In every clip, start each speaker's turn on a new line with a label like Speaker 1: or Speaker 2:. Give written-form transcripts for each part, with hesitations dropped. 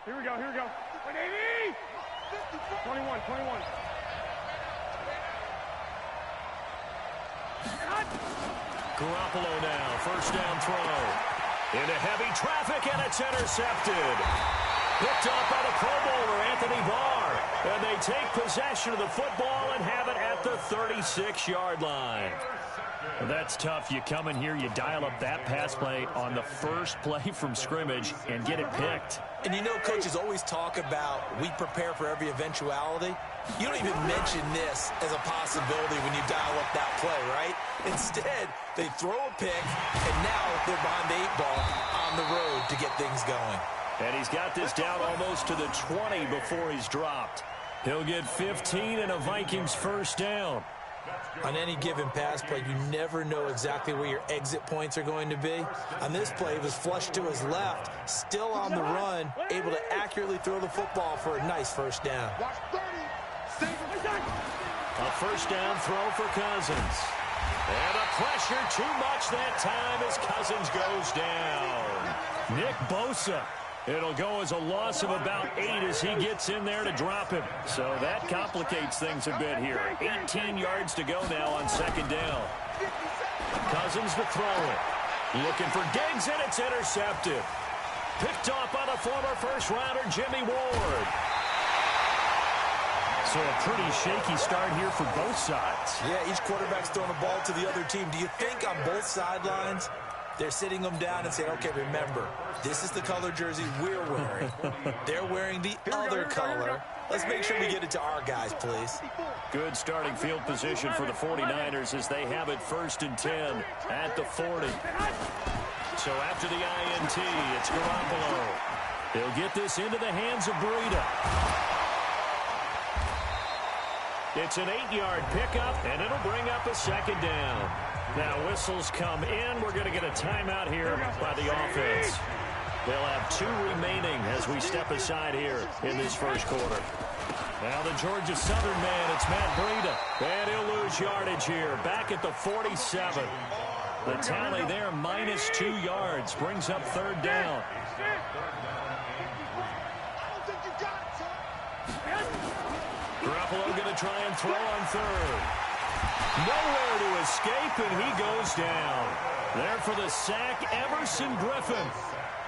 Speaker 1: Here we go. 180! 21.
Speaker 2: Garoppolo now, first down throw. Into heavy traffic, and it's intercepted. Picked up by the Pro Bowler, Anthony Barr. And they take possession of the football and have it at the 36-yard line. Well, that's tough. You come in here, you dial up that pass play on the first play from scrimmage and get it picked.
Speaker 3: And you know, coaches always talk about we prepare for every eventuality. You don't even mention this as a possibility when you dial up that play, right? Instead, they throw a pick, and now they're behind the 8-ball on the road to get things going.
Speaker 2: And he's got this down almost to the 20 before he's dropped. He'll get 15 and a Vikings first down.
Speaker 3: On any given pass play, you never know exactly where your exit points are going to be. On this play, he was flushed to his left, still on the run, able to accurately throw the football for a nice first down.
Speaker 2: A first down throw for Cousins. And the pressure too much that time as Cousins goes down. Nick Bosa. It'll go as a loss of about 8 as he gets in there to drop him. So that complicates things a bit here. 18 yards to go now on second down. Cousins to throw it. Looking for Diggs, and it's intercepted. Picked off by the former first-rounder Jimmy Ward. So a pretty shaky start here for both sides.
Speaker 3: Yeah, each quarterback's throwing the ball to the other team. Do you think on both sidelines they're sitting them down and saying, okay, remember, this is the color jersey we're wearing. They're wearing the other color. Let's make sure we get it to our guys, please.
Speaker 2: Good starting field position for the 49ers as they have it first and 10 at the 40. So after the INT, it's Garoppolo. He'll get this into the hands of Breida. It's an 8-yard pickup, and it'll bring up a second down. Now whistles come in. We're going to get a timeout here by the offense. They'll have 2 remaining as we step aside here in this first quarter. Now the Georgia Southern man, it's Matt Breida. And he'll lose yardage here, back at the 47. The tally there, -2 yards, brings up third down. Garoppolo going to try and throw on third. Nowhere to escape, and he goes down. There for the sack, Everson Griffin.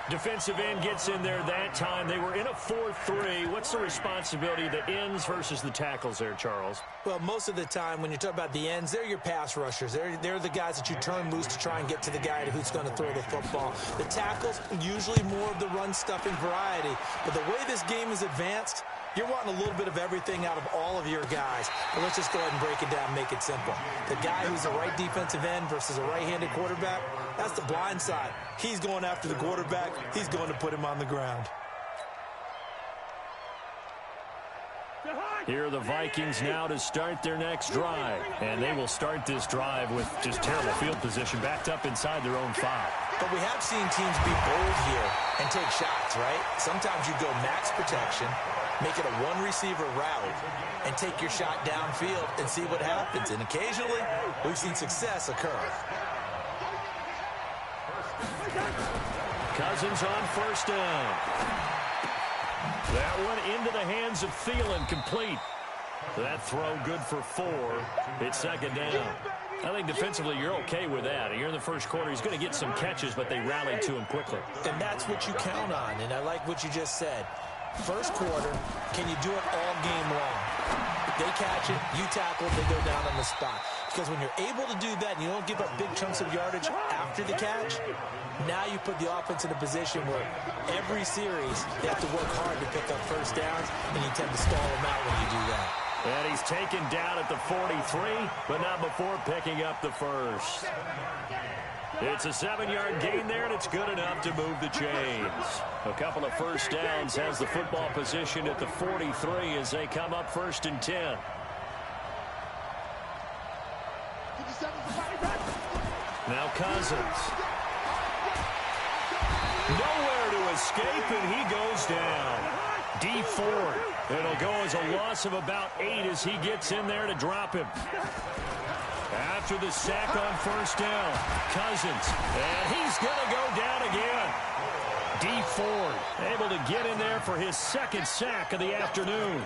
Speaker 2: Defensive end gets in there that time. They were in a 4-3. What's the responsibility of the ends versus the tackles there, Charles?
Speaker 3: Well, most of the time when you talk about the ends, they're your pass rushers. They're the guys that you turn loose to try and get to the guy who's going to throw the football. The tackles, usually more of the run-stuffing variety. But the way this game is advanced, you're wanting a little bit of everything out of all of your guys. But let's just go ahead and break it down and make it simple. The guy who's the right defensive end versus a right-handed quarterback, that's the blind side. He's going after the quarterback. He's going to put him on the ground.
Speaker 2: Here are the Vikings now to start their next drive. And they will start this drive with just terrible field position, backed up inside their own 5.
Speaker 3: But we have seen teams be bold here and take shots, right? Sometimes you go max protection, make it a one-receiver route, and take your shot downfield and see what happens. And occasionally, we've seen success occur.
Speaker 2: Cousins on first down. That one into the hands of Thielen, complete. That throw good for 4. It's second down. I think defensively you're okay with that. You're in the first quarter. He's going to get some catches, but they rallied to him quickly.
Speaker 3: And that's what you count on, and I like what you just said. First quarter, can you do it all game long? They catch it, you tackle it, they go down on the spot. Because when you're able to do that and you don't give up big chunks of yardage after the catch, now you put the offense in a position where every series they have to work hard to pick up first downs, and you tend to stall them out when you do that.
Speaker 2: And he's taken down at the 43, but not before picking up the first. It's a 7-yard gain there, and it's good enough to move the chains. A couple of first downs has the football position at the 43 as they come up first and 10. Now Cousins. Nowhere to escape, and he goes down. D Ford. It'll go as a loss of about 8 as he gets in there to drop him. After the sack on first down, Cousins, and he's going to go down again. Dee Ford able to get in there for his second sack of the afternoon.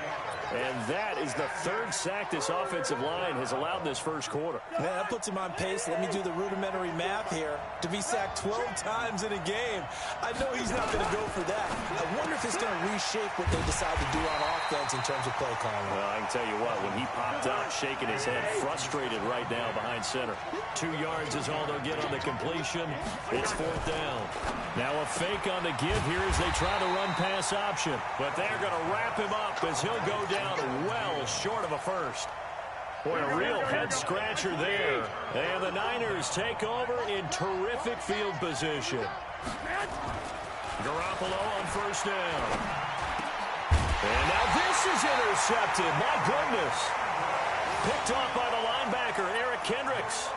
Speaker 2: And that is the third sack this offensive line has allowed in this first quarter.
Speaker 3: Man, that puts him on pace. Let me do the rudimentary math here. To be sacked 12 times in a game, I know he's not going to go for that. I wonder if it's going to reshape what they decide to do on offense in terms of play calling.
Speaker 2: Well, I can tell you what, when he popped up, shaking his head, frustrated right now behind center. 2 yards is all they'll get on the completion. It's 4th down. Now a fake on the give here as they try to run pass option. But they're going to wrap him up as he'll go down well short of a first. Boy, a real head-scratcher there. And the Niners take over in terrific field position. Garoppolo on first down. And now this is intercepted. My goodness. Picked off by the linebacker, Eric Kendricks.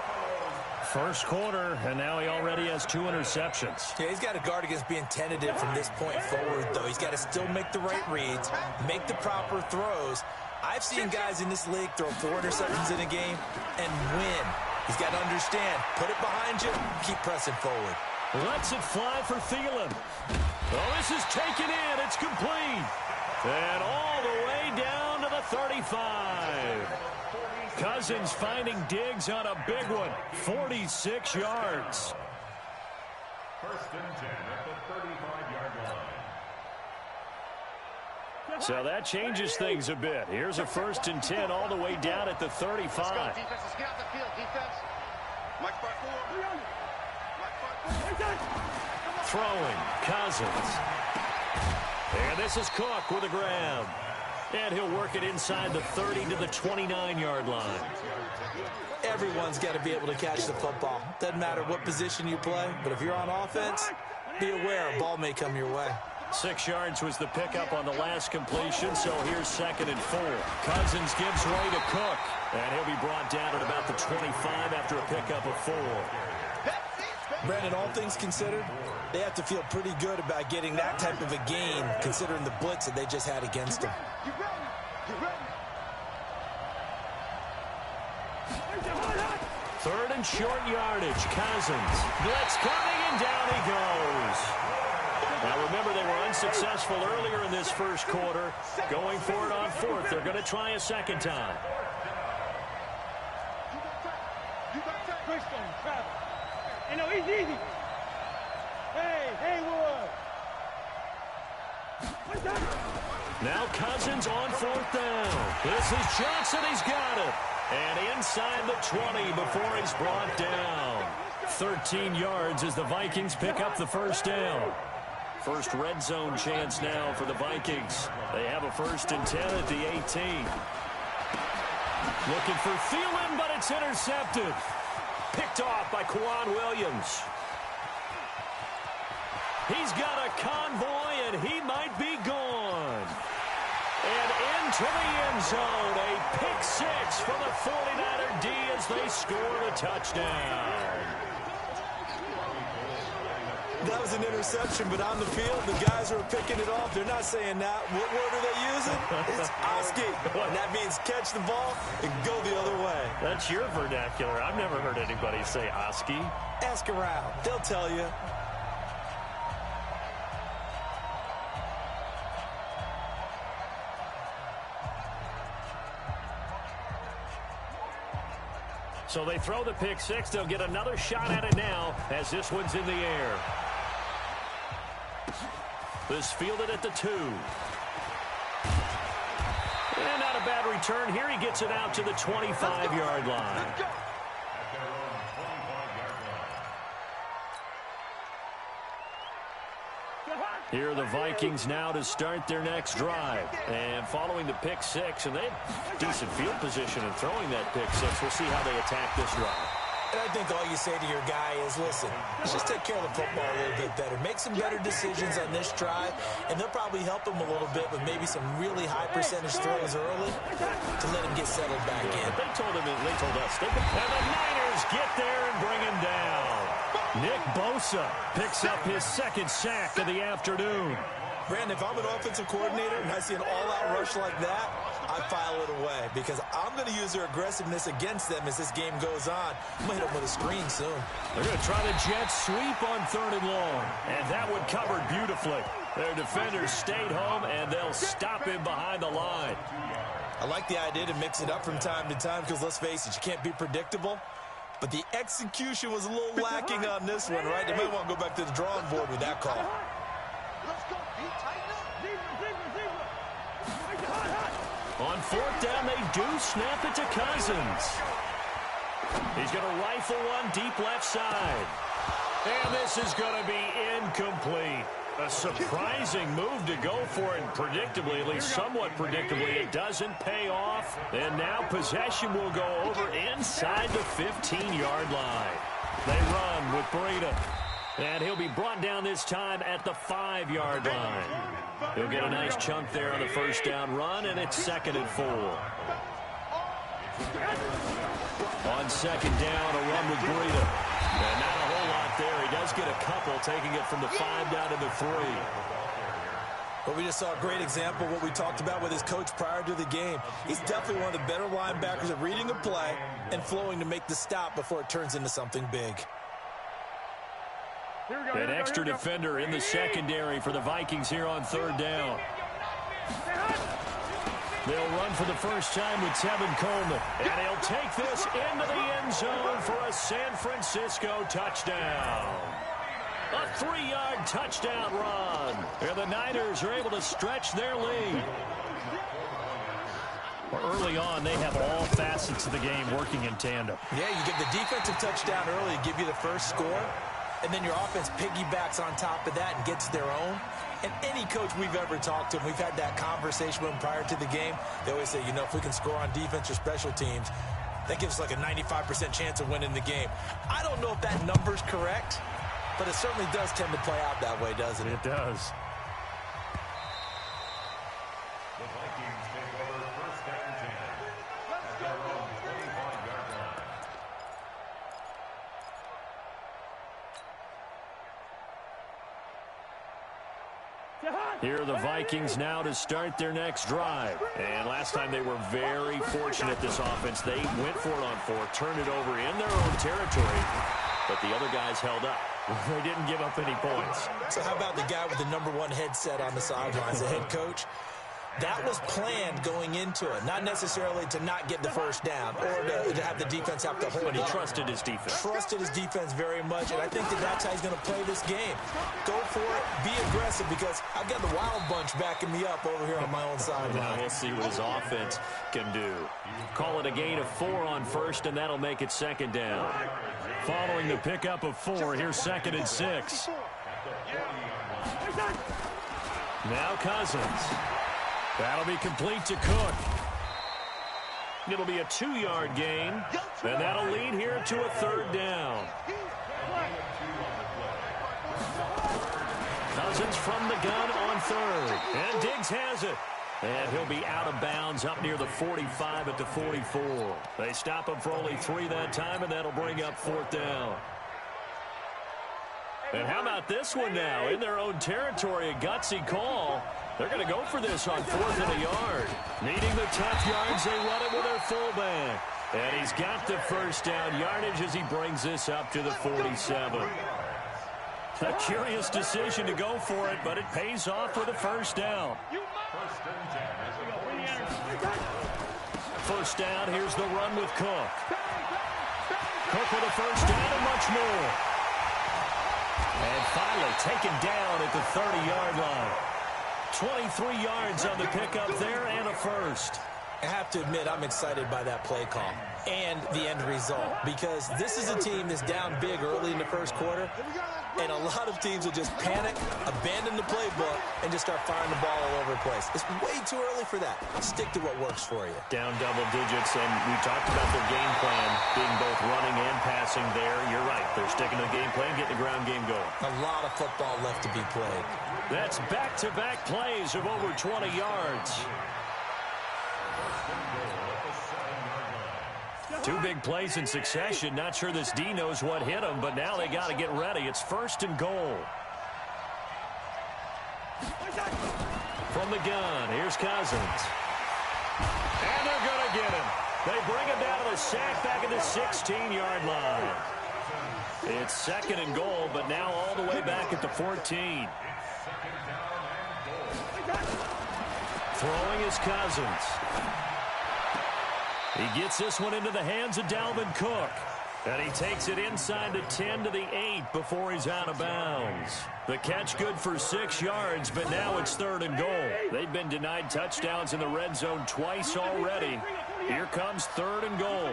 Speaker 2: First quarter, and now he already has 2 interceptions.
Speaker 3: Yeah, he's got to guard against being tentative from this point forward, though. He's got to still make the right reads, make the proper throws. I've seen guys in this league throw 4 interceptions in a game and win. He's got to understand, put it behind you, keep pressing forward.
Speaker 2: Lets it fly for Thielen. Oh, this is taken in. It's complete. And all the way down to the 35. Cousins finding Diggs on a big one. 46 yards.
Speaker 4: First and 10 at the 35-yard line.
Speaker 2: So that changes things a bit. Here's a 1st and 10 all the way down at the 35.
Speaker 5: Let's go, defense. Let's get out the field, defense. Mike back forward.
Speaker 2: Throwing, Cousins. And this is Cook with a grab. And he'll work it inside the 30 to the 29-yard line.
Speaker 3: Everyone's got to be able to catch the football. Doesn't matter what position you play, but if you're on offense, be aware a ball may come your way.
Speaker 2: 6 yards was the pickup on the last completion, so here's 2nd and 4. Cousins gives way to Cook, and he'll be brought down at about the 25 after a pickup of 4.
Speaker 3: Brandon, all things considered, they have to feel pretty good about getting that type of a gain, considering the blitz that they just had against them.
Speaker 2: 3rd and short yardage. Cousins. Blitz coming, and down he goes. Now remember, they were unsuccessful earlier in this first quarter. Going for it on 4th. They're going to try a second time.
Speaker 1: Hey, no, he's easy. Hey, Wood.
Speaker 2: Now Cousins on 4th down. This is Johnson. He's got it. And inside the 20 before he's brought down. 13 yards as the Vikings pick up the first down. First red zone chance now for the Vikings. They have a 1st and 10 at the 18. Looking for Thielen, but it's intercepted. Picked off by Quan Williams. He's got a convoy, and he might be gone. And into the end zone, a pick 6 for the 49er D as they score a touchdown.
Speaker 3: That was an interception, but on the field, the guys who are picking it off, they're not saying that. What word are they using? It's Oski. And that means catch the ball and go the other way.
Speaker 2: That's your vernacular. I've never heard anybody say Oski.
Speaker 3: Ask around. They'll tell you.
Speaker 2: So they throw the pick 6. They'll get another shot at it now as this one's in the air. This fielded at the 2. And not a bad return here. He gets it out to the 25-yard line. Here are the Vikings now to start their next drive. And following the pick 6, and they have decent field position in throwing that pick 6. We'll see how they attack this drive.
Speaker 3: And I think all you say to your guy is, listen, let's just take care of the football a little bit better. Make some better decisions on this drive, and they'll probably help him a little bit with maybe some really high percentage throws early to let him get settled back in.
Speaker 2: They told us. And the Niners get there and bring him down. Nick Bosa picks up his 2nd sack of the afternoon.
Speaker 3: Brandon, if I'm an offensive coordinator and I see an all-out rush like that, I file it away because I'm going to use their aggressiveness against them as this game goes on. I'm going to hit them with a screen soon.
Speaker 2: They're going to try the jet sweep on 3rd and long. And that one covered beautifully. Their defenders stayed home, and they'll stop him behind the line.
Speaker 3: I like the idea to mix it up from time to time because, let's face it, you can't be predictable. But the execution was a little lacking on this one, right? They might want to go back to the drawing board with that call.
Speaker 5: Let's go, Pete. Tighten up.
Speaker 2: On 4th down, they do snap it to Cousins. He's going to rifle one deep left side. And this is going to be incomplete. A surprising move to go for it, predictably, at least somewhat predictably. It doesn't pay off. And now possession will go over inside the 15-yard line. They run with Breida. And he'll be brought down this time at the 5-yard line. He'll get a nice chunk there on the 1st down run, and it's 2nd and 4. On 2nd down, a run with Breida. And not a whole lot there. He does get a couple, taking it from the 5 down to the 3.
Speaker 3: But we just saw a great example of what we talked about with his coach prior to the game. He's definitely one of the better linebackers at reading a play and flowing to make the stop before it turns into something big.
Speaker 2: An extra defender in the secondary for the Vikings here on 3rd down. They'll run for the first time with Tevin Coleman. And he'll take this into the end zone for a San Francisco touchdown. A 3-yard touchdown run. And the Niners are able to stretch their lead. Early on, they have all facets of the game working in tandem.
Speaker 3: Yeah, you get the defensive touchdown early to give you the first score. And then your offense piggybacks on top of that and gets their own. And any coach we've ever talked to, and we've had that conversation with them prior to the game, they always say, you know, if we can score on defense or special teams, that gives us like a 95% chance of winning the game. I don't know if that number's correct, but it certainly does tend to play out that way, doesn't it?
Speaker 2: It does.
Speaker 4: The Vikings take over 1st and 10. At their own 25-yard line.
Speaker 2: Here are the Vikings now to start their next drive. And last time they were very fortunate, this offense. They went for it on 4, turned it over in their own territory, but the other guys held up. They didn't give up any points.
Speaker 3: So how about the guy with the #1 headset on the sidelines, the head coach? That was planned going into it, not necessarily to not get the first down or to have the defense have to hold it.
Speaker 2: But he trusted his defense.
Speaker 3: Trusted his defense very much, and I think that's how he's going to play this game. Go for it, be aggressive, because I've got the Wild Bunch backing me up over here on my own sideline.
Speaker 2: We'll see what his offense can do. Call it a gain of 4 on 1st, and that'll make it 2nd down. Following the pickup of 4, here's 2nd and 6. Now Cousins. That'll be complete to Cook. It'll be a 2-yard gain, and that'll lead here to a 3rd down. Cousins from the gun on 3rd, and Diggs has it. And he'll be out of bounds up near the 45 at the 44. They stop him for only 3 that time, and that'll bring up 4th down. And how about this one now? In their own territory, a gutsy call. They're going to go for this on 4th and a yard. Needing the tough yards, they run it with their fullback. And he's got the first down yardage as he brings this up to the 47. A curious decision to go for it, but it pays off with a first down. First down, here's the run with Cook. Cook with a first down and much more. And finally taken down at the 30-yard line. 23 yards on the pickup there and a first.
Speaker 3: I have to admit, I'm excited by that play call and the end result, because this is a team that's down big early in the first quarter, and a lot of teams will just panic, abandon the playbook, and just start firing the ball all over the place. It's way too early for that. Stick to what works for you.
Speaker 2: Down double digits, and we talked about their game plan being both running and passing there. You're right. They're sticking to the game plan, getting the ground game going.
Speaker 3: A lot of football left to be played.
Speaker 2: That's back-to-back plays of over 20 yards. 2 big plays in succession. Not sure this D knows what hit him, but now they got to get ready. It's 1st and goal. From the gun, here's Cousins. And they're going to get him. They bring him down to the sack back at the 16-yard line. It's second and goal, but now all the way back at the 14. Throwing is Cousins. He gets this one into the hands of Dalvin Cook. And he takes it inside the 10 to the 8 before he's out of bounds. The catch good for 6 yards, but now it's third and goal. They've been denied touchdowns in the red zone twice already. Here comes third and goal.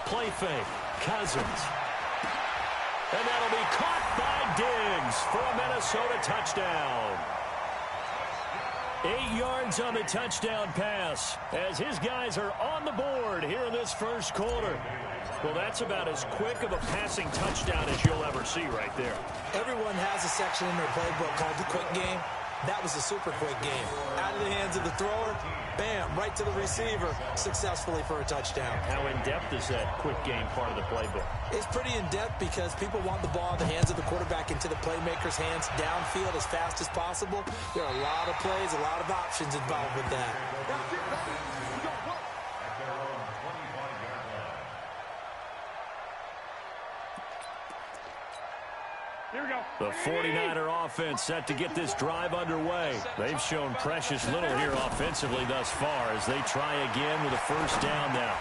Speaker 2: Play fake. Cousins. And that'll be caught by Diggs for a Minnesota touchdown. 8 yards on the touchdown pass as his guys are on the board here in this first quarter. Well, that's about as quick of a passing touchdown as you'll ever see right there.
Speaker 3: Everyone has a section in their playbook called the quick game. That was a super quick game. Out of the hands of the thrower, bam, right to the receiver, successfully for a touchdown.
Speaker 2: How in-depth is that quick game part of the playbook?
Speaker 3: It's pretty in-depth because people want the ball in the hands of the quarterback into the playmaker's hands downfield as fast as possible. There are a lot of plays, a lot of options involved with that.
Speaker 1: Here we go.
Speaker 2: The 49er offense set to get this drive underway. They've shown precious little here offensively thus far as they try again with a first down now.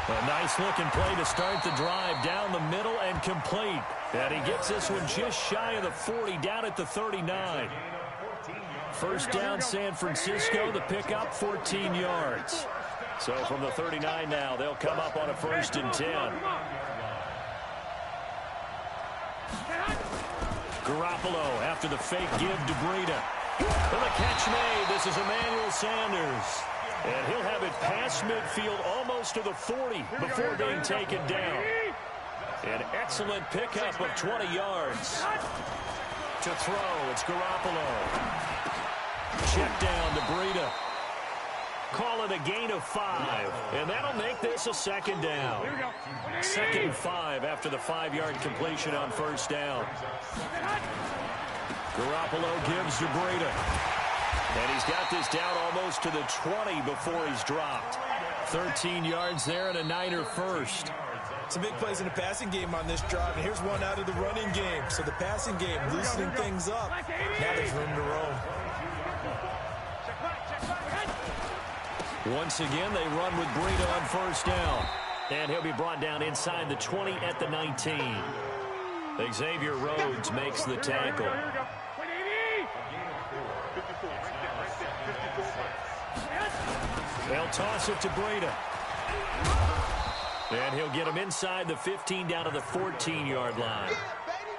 Speaker 2: A nice-looking play to start the drive down the middle and complete. And he gets this one just shy of the 40, down at the 39. First down, San Francisco. The pickup, 14 yards. So from the 39 now, they'll come up on a first and 10. Garoppolo after the fake give to Breida. For the catch made, this is Emmanuel Sanders. And he'll have it past midfield almost to the 40 before being taken down. An excellent pickup of 20 yards. To throw, it's Garoppolo. Check down to Breida. Call it a gain of 5. And that'll make this a second down. Second and 5 after the 5-yard completion on first down. Garoppolo gives to Breida. And he's got this down almost to the 20 before he's dropped. 13 yards there and a Niner first.
Speaker 3: Some big plays in the passing game on this drive, and here's one out of the running game. So the passing game loosening things up. Now there's room to roam.
Speaker 2: Once again, they run with Breida on first down. And he'll be brought down inside the 20 at the 19. Xavier Rhodes makes the tackle. They'll toss it to Breida. And he'll get him inside the 15 down to the 14-yard line.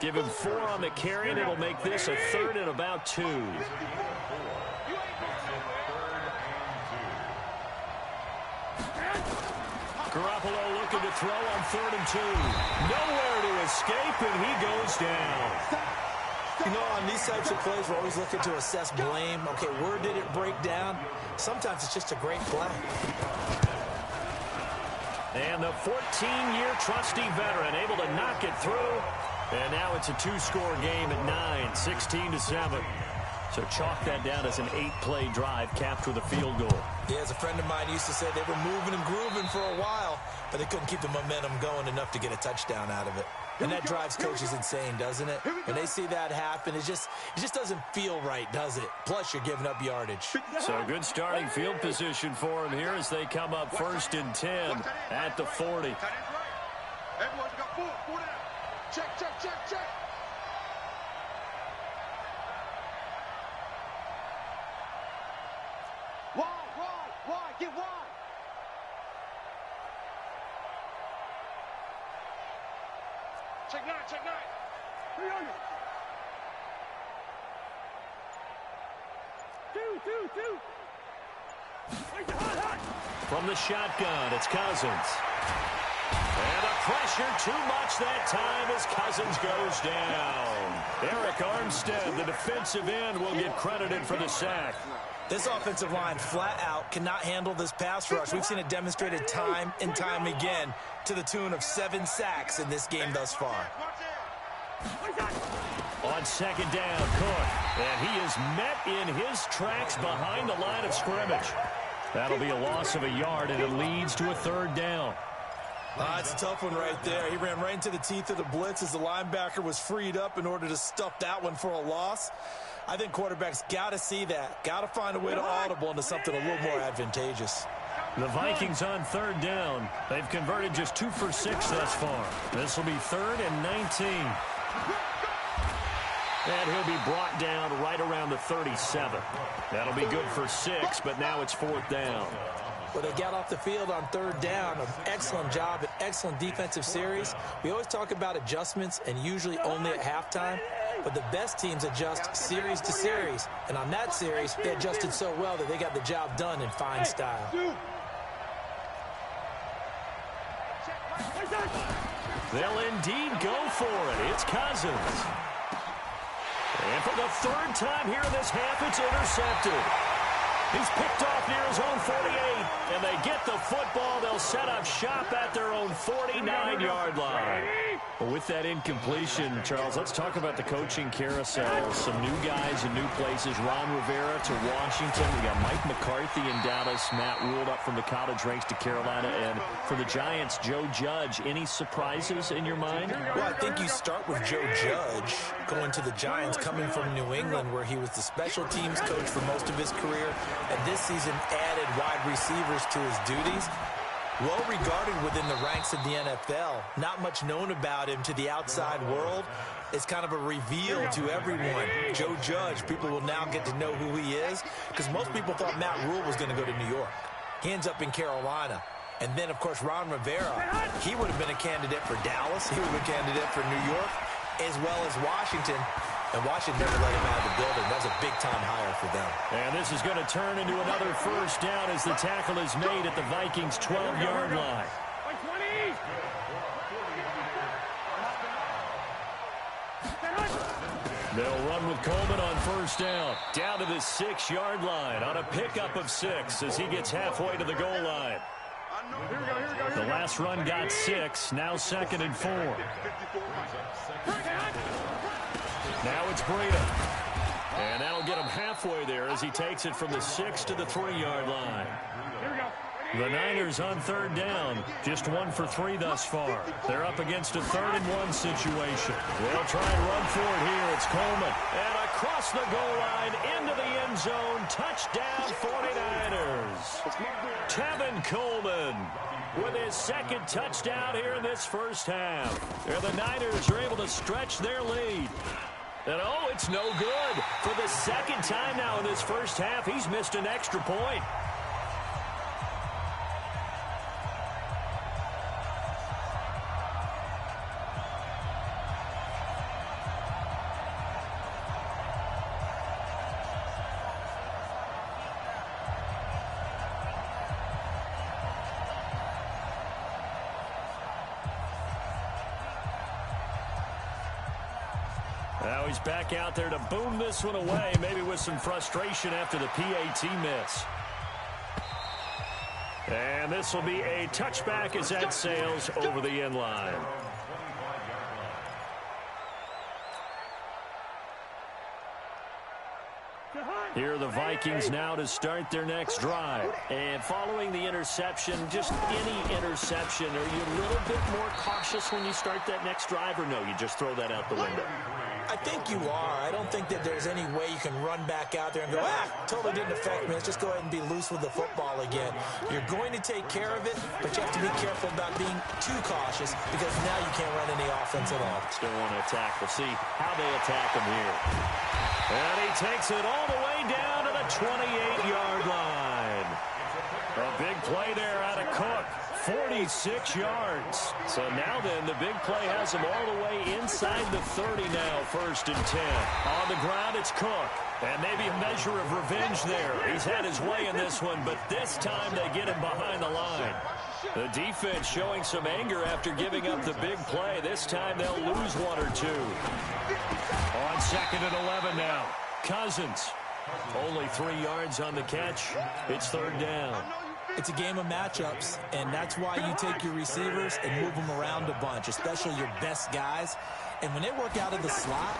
Speaker 2: Give him 4 on the carry, and it'll make this a third and about 2. Garoppolo looking to throw on 3rd and 2. Nowhere to escape, and he goes down.
Speaker 3: You know, on these types of plays, we're always looking to assess blame. Okay, where did it break down? Sometimes it's just a great play.
Speaker 2: And the 14-year trusty veteran able to knock it through. And now it's a 2-score game at 9, 16-7. So chalk that down as an 8-play drive capped with a field goal.
Speaker 3: Yeah, as a friend of mine used to say, they were moving and grooving for a while, but they couldn't keep the momentum going enough to get a touchdown out of it. And that drives coaches insane, doesn't it? When they see that happen, it just doesn't feel right, does it? Plus, you're giving up yardage.
Speaker 2: So good starting field position for them here as they come up 1st and 10 at the 40.
Speaker 5: Everyone's got 4 down. Check, check, check, check. Wide, get wide. Check 9, check 9.
Speaker 1: 300. 2.
Speaker 2: From the shotgun, it's Cousins. And a pressure too much that time as Cousins goes down. Eric Armstead, the defensive end, will get credited for the sack.
Speaker 3: This offensive line flat out cannot handle this pass rush. We've seen it demonstrated time and time again to the tune of 7 sacks in this game thus far.
Speaker 2: On second down, Cook. And he is met in his tracks behind the line of scrimmage. That'll be a loss of a yard, and it leads to a third down.
Speaker 3: It's a tough one right there. He ran right into the teeth of the blitz as the linebacker was freed up in order to stuff that one for a loss. I think quarterbacks got to see that. Got to find a way to audible into something a little more advantageous.
Speaker 2: The Vikings on third down. They've converted just 2 for 6 thus far. This will be 3rd and 19. And he'll be brought down right around the 37. That'll be good for 6, but now it's 4th down.
Speaker 3: Well, they got off the field on third down. An excellent job, an excellent defensive series. We always talk about adjustments, and usually only at halftime. But the best teams adjust series to series. And on that series, they adjusted so well that they got the job done in fine style.
Speaker 2: They'll indeed go for it. It's Cousins. And for the 3rd time here in this half, it's intercepted. He's picked off near his own 48, and they get the football. They'll set up shop at their own 49-yard line. Well, with that incompletion, Charles, let's talk about the coaching carousel. Some new guys in new places. Ron Rivera to Washington. We got Mike McCarthy in Dallas. Matt Rule up from the college ranks to Carolina. And for the Giants, Joe Judge. Any surprises in your mind?
Speaker 3: Well, I think you start with Joe Judge going to the Giants, coming from New England, where he was the special teams coach for most of his career, and this season added wide receivers to his duties. Well regarded within the ranks of the NFL. Not much known about him to the outside world. It's kind of a reveal to everyone. Joe Judge, people will now get to know who he is, because most people thought Matt Rule was going to go to New York. He ends up in Carolina. And then, of course, Ron Rivera, he would have been a candidate for Dallas. He would have been a candidate for New York, as well as Washington. And Washington never let him out of the building. That was a big-time hire for them.
Speaker 2: And this is going to turn into another first down as the tackle is made at the Vikings' 12-yard line. They'll run with Coleman on first down. Down to the 6-yard line on a pickup of 6 as he gets halfway to the goal line. The last run got 6. Now 2nd and 4. Now it's Breida. And that'll get him halfway there as he takes it from the 6 to the 3-yard line. The Niners on third down. Just 1 for 3 thus far. They're up against a 3rd and 1 situation. They'll try and run for it here. It's Coleman. And across the goal line into the end zone. Touchdown 49ers. Tevin Coleman with his 2nd touchdown here in this first half. And the Niners are able to stretch their lead. And oh, it's no good. For the 2nd time now in this first half, he's missed an extra point. Now he's back out there to boom this one away, maybe with some frustration after the PAT miss. And this will be a touchback as that sails over the end line. Here are the Vikings now to start their next drive. And following the interception, just any interception, are you a little bit more cautious when you start that next drive, or no, you just throw that out the window?
Speaker 3: I think you are. I don't think that there's any way you can run back out there and go, totally didn't affect me. Let's just go ahead and be loose with the football again. You're going to take care of it, but you have to be careful about being too cautious, because now you can't run any offense at all.
Speaker 2: Still want to attack. We'll see how they attack him here. And he takes it all the way down to the 28-yard line. A big play there out of Cook. 46 yards. So now then, the big play has him all the way inside the 30 now, 1st and 10. On the ground, it's Cook. And maybe a measure of revenge there. He's had his way in this one, but this time they get him behind the line. The defense showing some anger after giving up the big play. This time they'll lose 1 or 2. On 2nd and 11 now. Cousins. Only 3 yards on the catch. It's 3rd down.
Speaker 3: It's a game of matchups, and that's why you take your receivers and move them around a bunch, especially your best guys. And when they work out of the slot,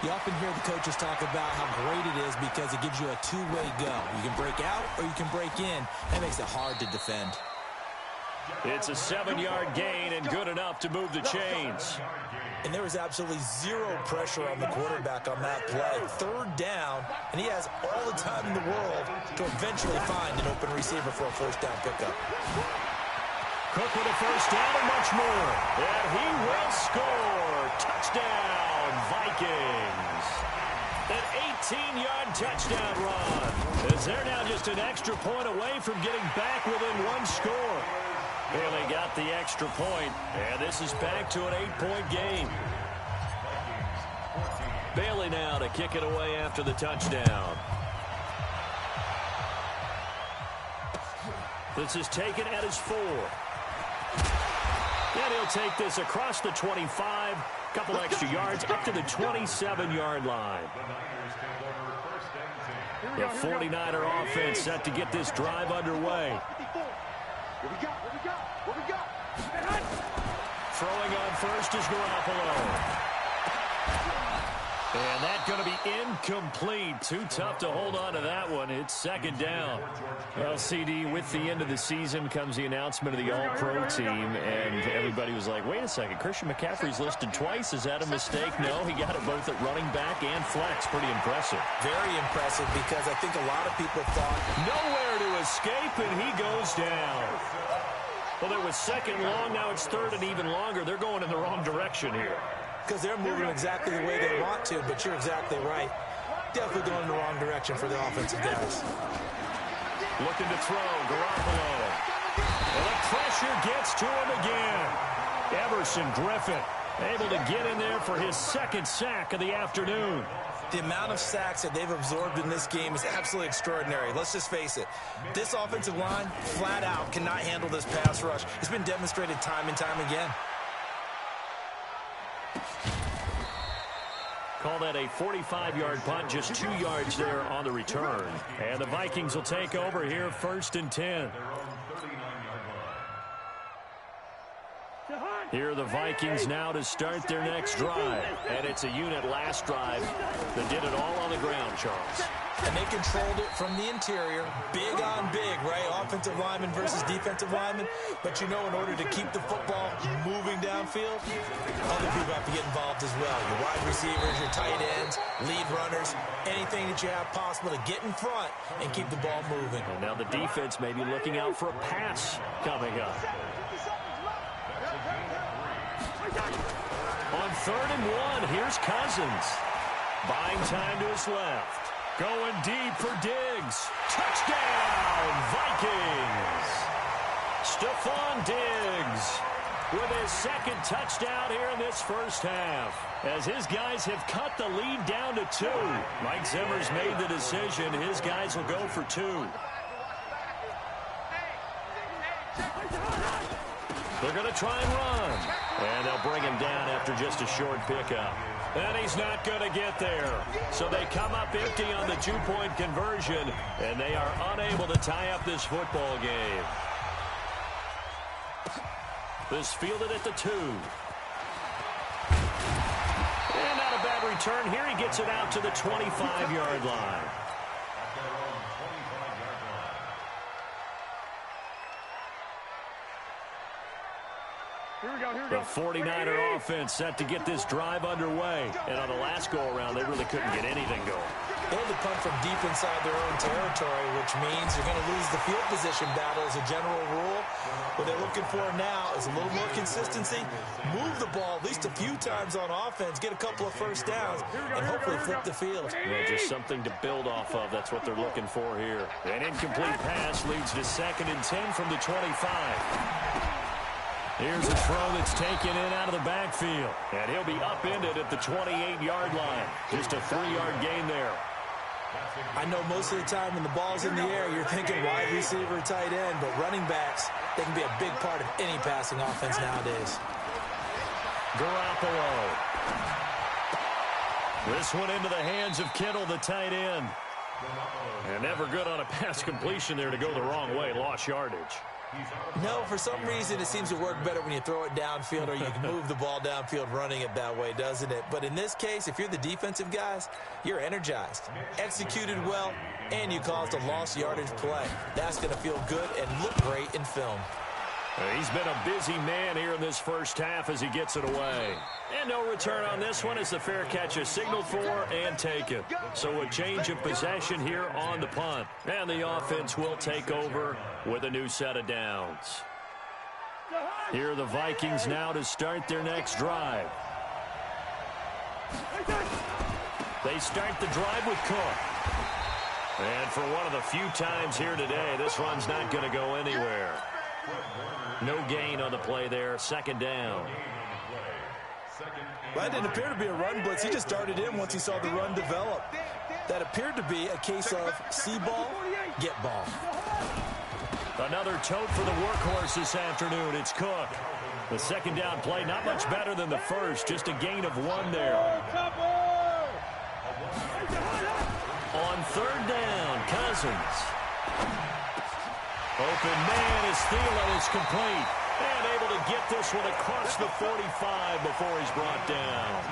Speaker 3: You often hear the coaches talk about how great it is because it gives you a two-way go. You can break out or you can break in. That makes it hard to defend.
Speaker 2: It's a 7-yard gain and good enough to move the chains.
Speaker 3: And there was absolutely zero pressure on the quarterback on that play. Third down, and he has all the time in the world to eventually find an open receiver for a first down pickup.
Speaker 2: Cook with a first down and much more. And he will score. Touchdown, Vikings. An 18-yard touchdown run. As they're now just an extra point away from getting back within one score. Bailey got the extra point, and this is back to an 8-point game. Bailey now to kick it away after the touchdown. This is taken at his 4. And he'll take this across the 25, a couple extra yards, up to the 27-yard line. The 49er offense set to get this drive underway. Throwing on first is Garoppolo. And that's going to be incomplete. Too tough to hold on to that one. It's second down. Well, CD, with the end of the season comes the announcement of the All-Pro team, and everybody was like, wait a second, Christian McCaffrey's listed twice. Is that a mistake? No, he got it both at running back and flex. Pretty impressive.
Speaker 3: Very impressive because I think a lot of people thought
Speaker 2: nowhere to escape, and he goes down. Well, it was second long. Now it's third and even longer. They're going in the wrong direction here.
Speaker 3: Because they're moving exactly the way they want to, but you're exactly right. Definitely going in the wrong direction for the offensive guys.
Speaker 2: Looking to throw, Garoppolo. And the pressure gets to him again. Everson Griffin able to get in there for his second sack of the afternoon.
Speaker 3: The amount of sacks that they've absorbed in this game is absolutely extraordinary. Let's just face it. This offensive line, flat out, cannot handle this pass rush. It's been demonstrated time and time again.
Speaker 2: Call that a 45-yard punt, just 2 yards there on the return. And the Vikings will take over here, 1st and 10. Here are the Vikings now to start their next drive. And it's a unit last drive that did it all on the ground, Charles.
Speaker 3: And they controlled it from the interior, big on big, right? Offensive lineman versus defensive lineman. But you know, in order to keep the football moving downfield, other people have to get involved as well. Your wide receivers, your tight ends, lead runners, anything that you have possible to get in front and keep the ball moving.
Speaker 2: And now the defense may be looking out for a pass coming up. On 3rd and 1, here's Cousins. Buying time to his left. Going deep for Diggs. Touchdown, Vikings. Stephon Diggs with his second touchdown here in this first half. As his guys have cut the lead down to 2. Mike Zimmer's made the decision. His guys will go for 2. They're going to try and run. And they'll bring him down after just a short pickup. And he's not going to get there. So they come up empty on the 2-point conversion, and they are unable to tie up this football game. This fielded at the 2. And not a bad return. Here he gets it out to the 25-yard line. The 49er offense set to get this drive underway. And on the last go-around, they really couldn't get anything going.
Speaker 3: They had to punt from deep inside their own territory, which means you're going to lose the field position battle as a general rule. What they're looking for now is a little more consistency, move the ball at least a few times on offense, get a couple of first downs, and hopefully flip the field.
Speaker 2: Yeah, just something to build off of. That's what they're looking for here. An incomplete pass leads to 2nd and 10 from the 25. Here's a throw that's taken in out of the backfield. And he'll be upended at the 28-yard line. Just a 3-yard gain there.
Speaker 3: I know most of the time when the ball's in the air, you're thinking wide receiver, tight end, but running backs, they can be a big part of any passing offense nowadays.
Speaker 2: Garoppolo. This one into the hands of Kittle, the tight end. And never good on a pass completion there to go the wrong way. Lost yardage.
Speaker 3: No, for some reason it seems to work better when you throw it downfield or you can move the ball downfield running it that way, doesn't it? But in this case, if you're the defensive guys, you're energized, executed well, and you caused a lost yardage play. That's going to feel good and look great in film.
Speaker 2: He's been a busy man here in this first half as he gets it away. And no return on this one as the fair catch is signaled for and taken. So a change of possession here on the punt. And the offense will take over with a new set of downs. Here are the Vikings now to start their next drive. They start the drive with Cook. And for one of the few times here today, this run's not going to go anywhere. No gain on the play there. Second down.
Speaker 3: Well, that didn't appear to be a run blitz. He just darted in once he saw the run develop. That appeared to be a case of see ball, get ball.
Speaker 2: Another tote for the workhorse this afternoon. It's Cook. The second down play, not much better than the first. Just a gain of 1 there. On third down, Cousins. Open man is Thielen. It's complete. And able to get this one across the 45 before he's brought down.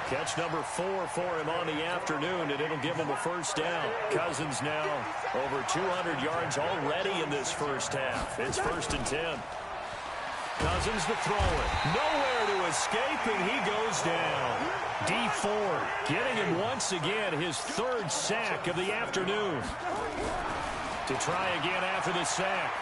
Speaker 2: Catch number 4 for him on the afternoon, and it'll give him a first down. Cousins now over 200 yards already in this first half. It's 1st and 10. Cousins to throw it. Nowhere to escape, and he goes down. D Ford getting him once again, his 3rd sack of the afternoon. To try again after the sack.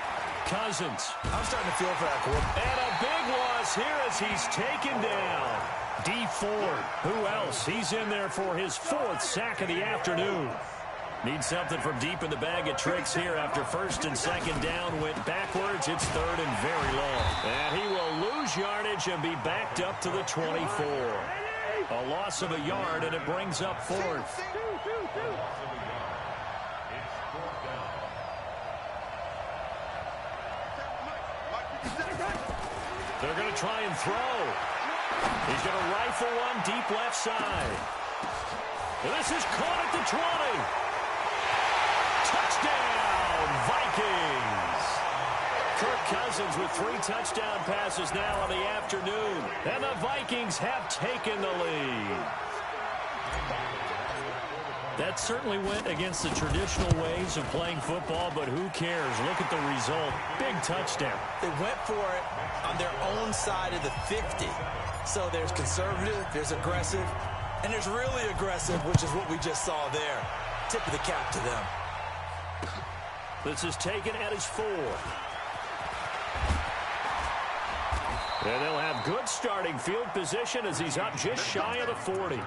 Speaker 2: Cousins.
Speaker 3: I'm starting to feel for that quarterback.
Speaker 2: And a big loss here as he's taken down. D Ford. Who else? He's in there for his 4th sack of the afternoon. Needs something from deep in the bag of tricks here after 1st and 2nd down went backwards. It's 3rd and very long. And he will lose yardage and be backed up to the 24. A loss of a yard, and it brings up 4th. They're going to try and throw. He's going to rifle one deep left side. This is caught at the 20. Touchdown, Vikings. Kirk Cousins with 3 touchdown passes now on the afternoon. And the Vikings have taken the lead. That certainly went against the traditional ways of playing football, but who cares? Look at the result. Big touchdown.
Speaker 3: They went for it on their own side of the 50. So there's conservative, there's aggressive, and there's really aggressive, which is what we just saw there. Tip of the cap to them.
Speaker 2: This is taken at his 4. And they'll have good starting field position as he's up just shy of the 40.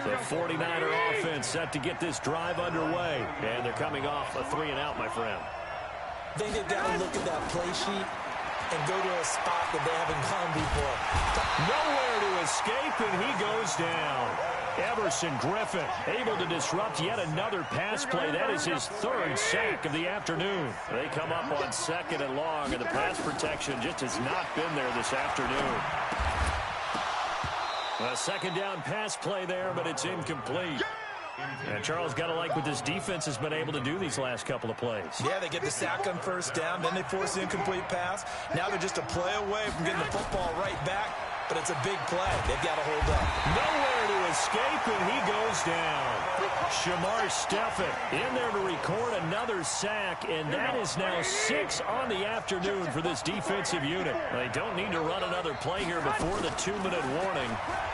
Speaker 2: The 49er offense set to get this drive underway. And they're coming off a 3-and-out, my friend.
Speaker 3: I think they've got to look at that play sheet and go to a spot that they haven't gone before.
Speaker 2: Nowhere to escape, and he goes down. Everson Griffin able to disrupt yet another pass play. That is his 3rd sack of the afternoon. They come up on 2nd and long, and the pass protection just has not been there this afternoon. A 2nd down pass play there, but it's incomplete. And Charles, got to like what this defense has been able to do these last couple of plays.
Speaker 3: Yeah, they get the sack on 1st down, then they force the incomplete pass. Now they're just a play away from getting the football right back, but it's a big play. They've got to hold up.
Speaker 2: Nowhere to escape, and he goes down. Shamar Stephen in there to record another sack, and that is now 6 on the afternoon for this defensive unit. They don't need to run another play here before the 2-minute warning.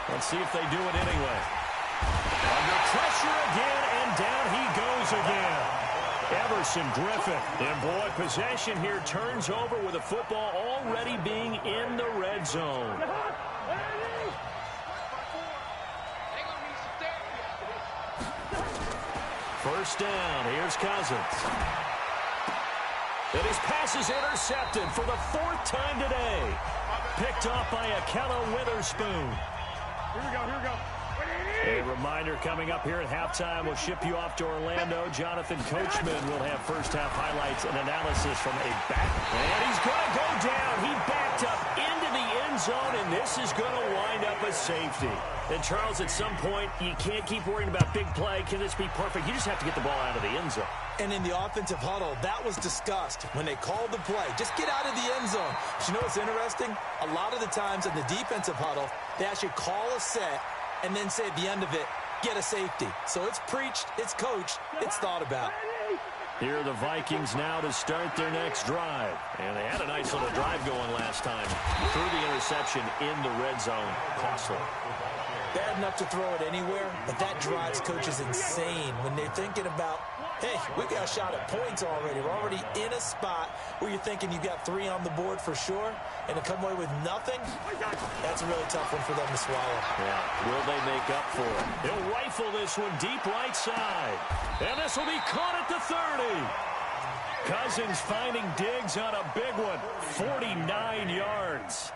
Speaker 2: Let's see if they do it anyway. Under pressure again, and down he goes again. Everson Griffin. And boy, possession here turns over with the football already being in the red zone. First down, here's Cousins. And his pass is intercepted for the 4th time today. Picked off by Akello Witherspoon.
Speaker 1: Here we go.
Speaker 2: A reminder coming up here at halftime, we'll ship you off to Orlando. Jonathan Coachman will have first-half highlights and analysis from a back. And he's going to go down. He backed up into the end zone, and this is going to wind up a safety. And, Charles, at some point, you can't keep worrying about big play. Can this be perfect? You just have to get the ball out of the end zone.
Speaker 3: And in the offensive huddle, that was discussed when they called the play. Just get out of the end zone. But you know what's interesting? A lot of the times in the defensive huddle, they actually call a set and then say at the end of it, get a safety. So it's preached, it's coached, it's thought about.
Speaker 2: Here are the Vikings now to start their next drive. And they had a nice little drive going last time. Threw the interception in the red zone. Costly.
Speaker 3: Bad enough to throw it anywhere, but that drives coaches insane when they're thinking about, hey, we got a shot at points already. We're already in a spot where you're thinking you got 3 on the board for sure, and to come away with nothing, that's a really tough one for them to swallow.
Speaker 2: Yeah, will they make up for it? He'll rifle this one deep right side. And this will be caught at the 30. Cousins finding Diggs on a big one, 49 yards.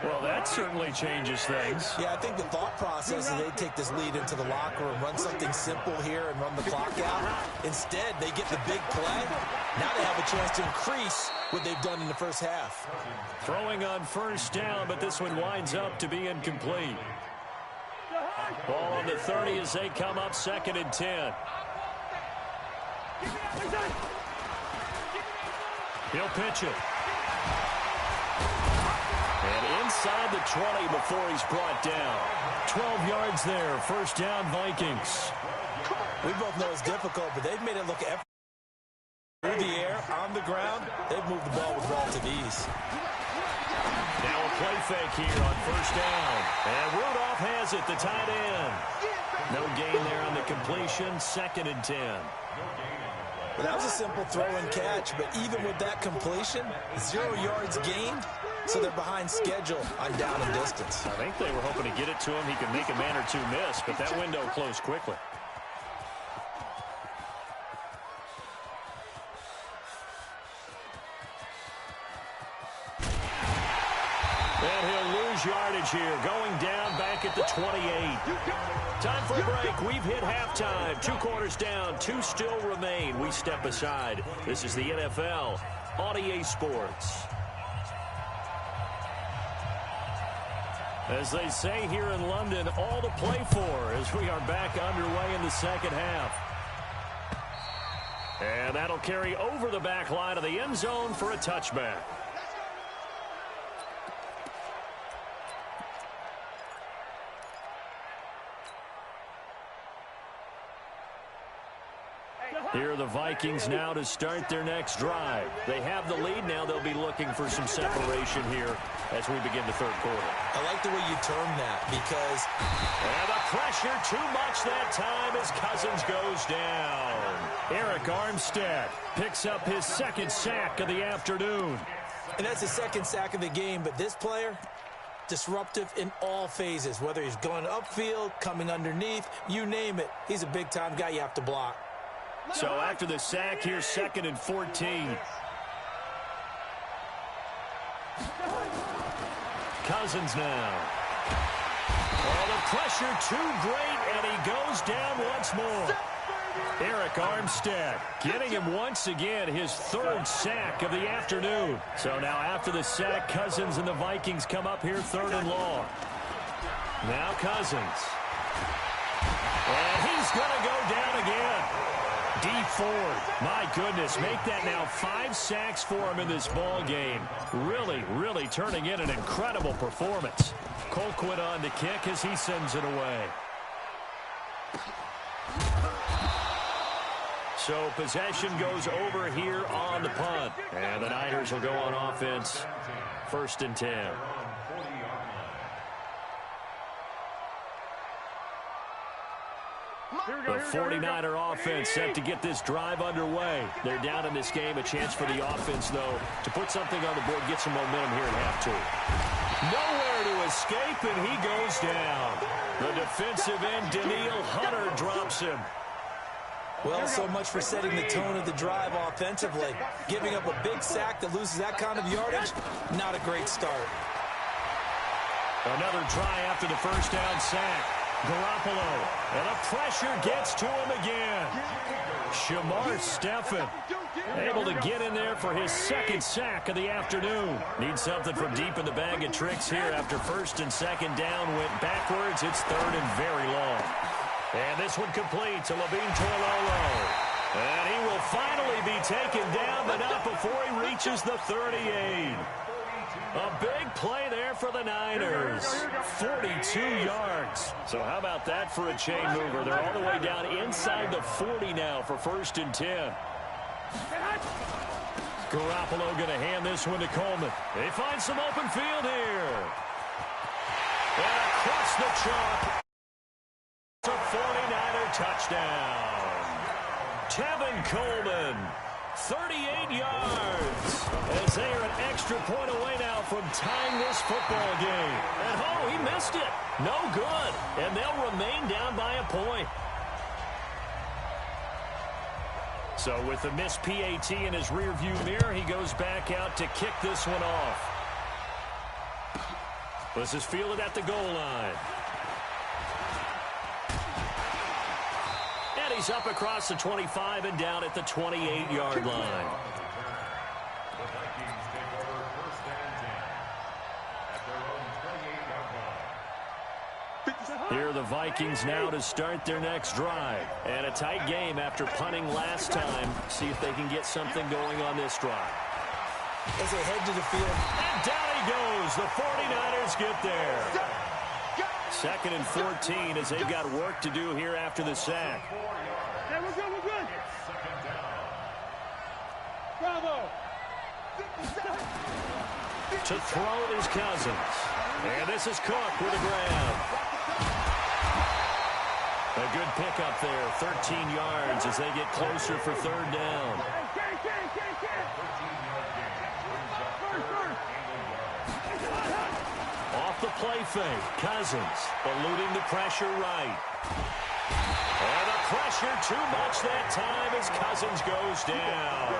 Speaker 2: Well, that certainly changes things.
Speaker 3: Yeah, I think the thought process is they take this lead into the locker room, run something simple here and run the clock out. Instead, they get the big play. Now they have a chance to increase what they've done in the first half.
Speaker 2: Throwing on first down, but this one winds up to be incomplete. Ball on the 30 as they come up 2nd and 10. He'll pitch it. And inside the 20 before he's brought down. 12 yards there. First down, Vikings.
Speaker 3: We both know it's difficult, but they've made it look effortless. Through the air, on the ground, they've moved the ball with relative ease.
Speaker 2: Now a play fake here on first down. And Rudolph has it, the tight end. No gain there on the completion. 2nd and 10.
Speaker 3: Well, that was a simple throw and catch, but even with that completion, 0 yards gained. So they're behind schedule on down and distance.
Speaker 2: I think they were hoping to get it to him. He could make a man or two miss, but that window closed quickly. And he'll lose yardage here, going down back at the 28. Time for a break. We've hit halftime. 2 quarters down, 2 still remain. We step aside. This is the NFL on EA Sports. As they say here in London, all to play for as we are back underway in the second half. And that'll carry over the back line of the end zone for a touchback. Here are the Vikings now to start their next drive. They have the lead now. They'll be looking for some separation here as we begin the third quarter.
Speaker 3: I like the way you term that because...
Speaker 2: And the pressure too much that time as Cousins goes down. Eric Armstead picks up his 2nd sack of the afternoon.
Speaker 3: And that's the 2nd sack of the game, but this player... disruptive in all phases, whether he's going upfield, coming underneath, you name it. He's a big-time guy you have to block.
Speaker 2: So after the sack, here's 2nd and 14. Cousins now. Oh, the pressure too great, and he goes down once more. Eric Armstead getting him once again, his 3rd sack of the afternoon. So now after the sack, Cousins and the Vikings come up here 3rd and long. Now Cousins. And he's going to go down again. Deep forward. My goodness, make that now 5 sacks for him in this ball game. Really, really turning in an incredible performance. Colquitt on the kick as he sends it away. So possession goes over here on the punt. And the Niners will go on offense. 1st and 10. The 49er offense set to get this drive underway. They're down in this game. A chance for the offense, though, to put something on the board, get some momentum here at half 2. Nowhere to escape, and he goes down. The defensive end, Daniil Hunter, drops him.
Speaker 3: Well, so much for setting the tone of the drive offensively. Giving up a big sack that loses that kind of yardage, not a great start.
Speaker 2: Another try after the first down sack. Garoppolo, and the pressure gets to him again. Shamar Stephen able to get in there for his 2nd sack of the afternoon. Needs something from deep in the bag of tricks here after 1st and 2nd down went backwards. It's 3rd and very long. And this one complete to Levine Toilolo. And he will finally be taken down, but not before he reaches the 38. A big play there for the Niners. 42 yards. So how about that for a chain mover? They're all the way down inside the 40 now for 1st and 10. Garoppolo going to hand this one to Coleman. They find some open field here. And across the chalk. It's a 49er touchdown. Tevin Coleman, 38 yards. As they are an extra point away now from tying this football game. And oh, he missed it. No good. And they'll remain down by a point. So with the missed PAT in his rearview mirror, he goes back out to kick this one off. This is fielded at the goal line. And he's up across the 25 and down at the 28-yard line.
Speaker 4: The Vikings take over 1st and 10 at their own 28-yard line.
Speaker 2: Here are the Vikings now to start their next drive. And a tight game after punting last time. See if they can get something going on this drive.
Speaker 3: As they head to the field.
Speaker 2: And down he goes. The 49ers get there. 2nd and 14 as they've got work to do here after the sack.
Speaker 1: Hey, we're good, we're good.
Speaker 4: Second down.
Speaker 1: Bravo.
Speaker 2: To throw is Cousins. And this is Cook with a grab. A good pickup there, 13 yards as they get closer for 3rd down. Off the play fake, Cousins eluding the pressure right. And the pressure too much that time as Cousins goes down.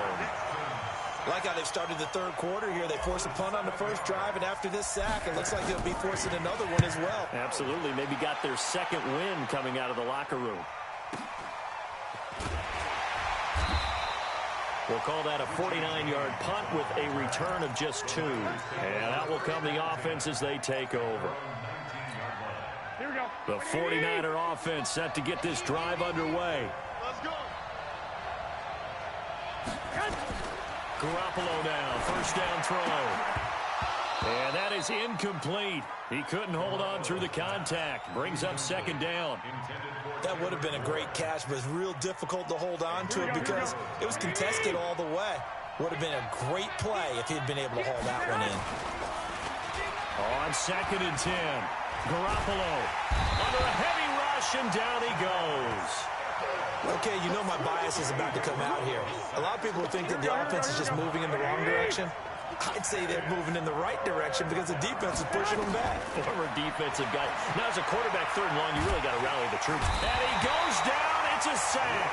Speaker 3: Like how they've started the 3rd quarter here. They force a punt on the 1st drive, and after this sack, it looks like they'll be forcing another one as well.
Speaker 2: Absolutely. Maybe got their 2nd win coming out of the locker room. We'll call that a 49-yard punt with a return of just 2. And that will come the offense as they take over.
Speaker 1: Here we go.
Speaker 2: The 49er offense set to get this drive underway.
Speaker 5: Let's go.
Speaker 2: Garoppolo now, 1st down throw. And that is incomplete. He couldn't hold on through the contact. Brings up 2nd down.
Speaker 3: That would have been a great catch, but it's real difficult to hold on to it because it was contested all the way. Would have been a great play if he'd been able to haul that one in.
Speaker 2: On 2nd and 10. Garoppolo under a heavy rush, and down he goes.
Speaker 3: Okay, you know my bias is about to come out here. A lot of people think that the offense is just moving in the wrong direction. I'd say they're moving in the right direction because the defense is pushing them back.
Speaker 2: Former defensive guy. Now, as a quarterback, 3rd and long, you really got to rally the troops. And he goes down. It's a sack.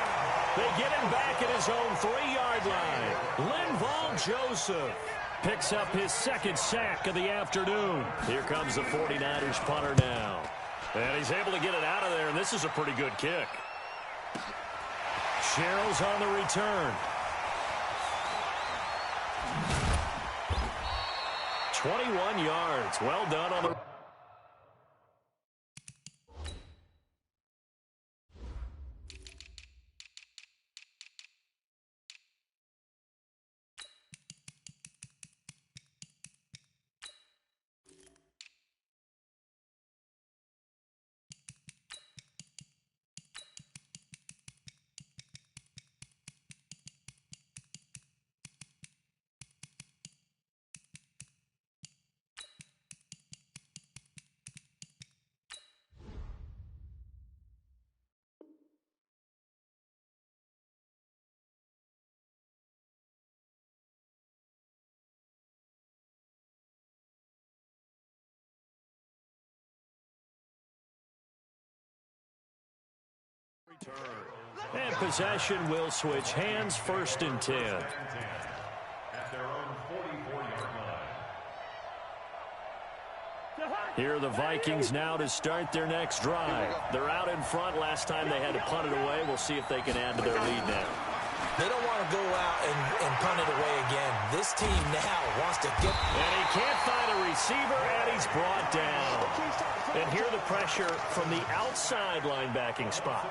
Speaker 2: They get him back at his own 3-yard line. Linval Joseph picks up his 2nd sack of the afternoon. Here comes the 49ers punter now. And he's able to get it out of there, and this is a pretty good kick. Sherrill's on the return. 21 yards. Well done on the... And possession will switch hands, 1st and 10.
Speaker 4: At their own 44-yard line.
Speaker 2: Here are the Vikings now to start their next drive. They're out in front. Last time they had to punt it away. We'll see if they can add to their lead now.
Speaker 3: They don't want to go out and punt it away again. This team now wants to get...
Speaker 2: And he can't find a receiver, and he's brought down. And here the pressure from the outside linebacking spot.